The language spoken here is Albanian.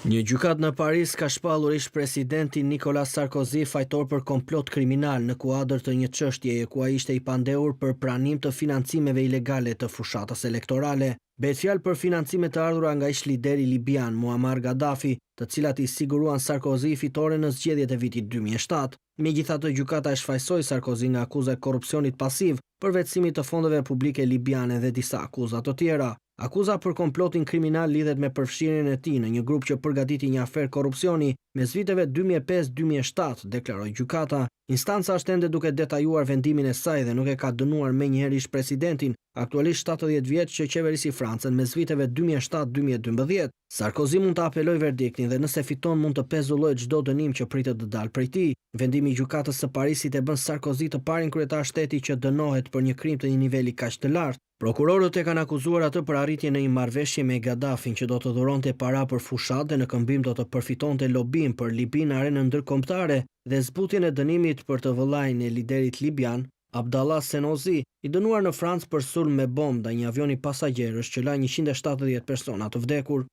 Një gjykat në Paris ka shpallur ish presidentin Nicolas Sarkozy fajtor për komplot kriminal në kuadër të një çështjeje ku ai ishte i pandehur për pranim të financimeve ilegale të fushatës elektorale. Bëhet fjalë për financime të ardhura nga ish lideri libian Muammar Gaddafi, të cilat i siguruan Sarkozy fitore në zgjedhjet e vitit 2007. Megjithatë, gjykata e shfaqsoi Sarkozy nga akuza e korrupsionit pasiv, përvetësimit të fondeve publike libiane dhe disa akuza të tjera. Akuza për komplotin kriminal lidhet me përfshirjen e tij në një grup që përgatiti një aferë korrupsioni mes viteve 2005-2007, deklaroi gjykata. Instanca është ende duke detajuar vendimin e saj dhe nuk e ka dënuar menjëherë ish presidentin, aktualisht 70 vjeç, që qeverisi Francën mes viteve 2007-2012. Sarkozy mund të apelojë verdiktin dhe nëse fiton mund të pezullojë çdo dënim që pritet të dalë prej tij. Vendimi i gjykatës së Parisit e bën Sarkozy të parin kryetar shteti që dënohet për një krim të një niveli kaq të lartë. Prokurorët e kanë akuzuar atë për arritjen e një marrëveshje me Gaddafin që do të dhuronte para për fushat dhe në këmbim do të përfitonte lobin për Libinë në arenën ndërkombëtare dhe zbutjen e dënimit për të vëllain e liderit libian, Abdallah Senozi, i dënuar në Francë për sulm me bombë ndaj një avioni pasagjerësh që la 170 persona të vdekur.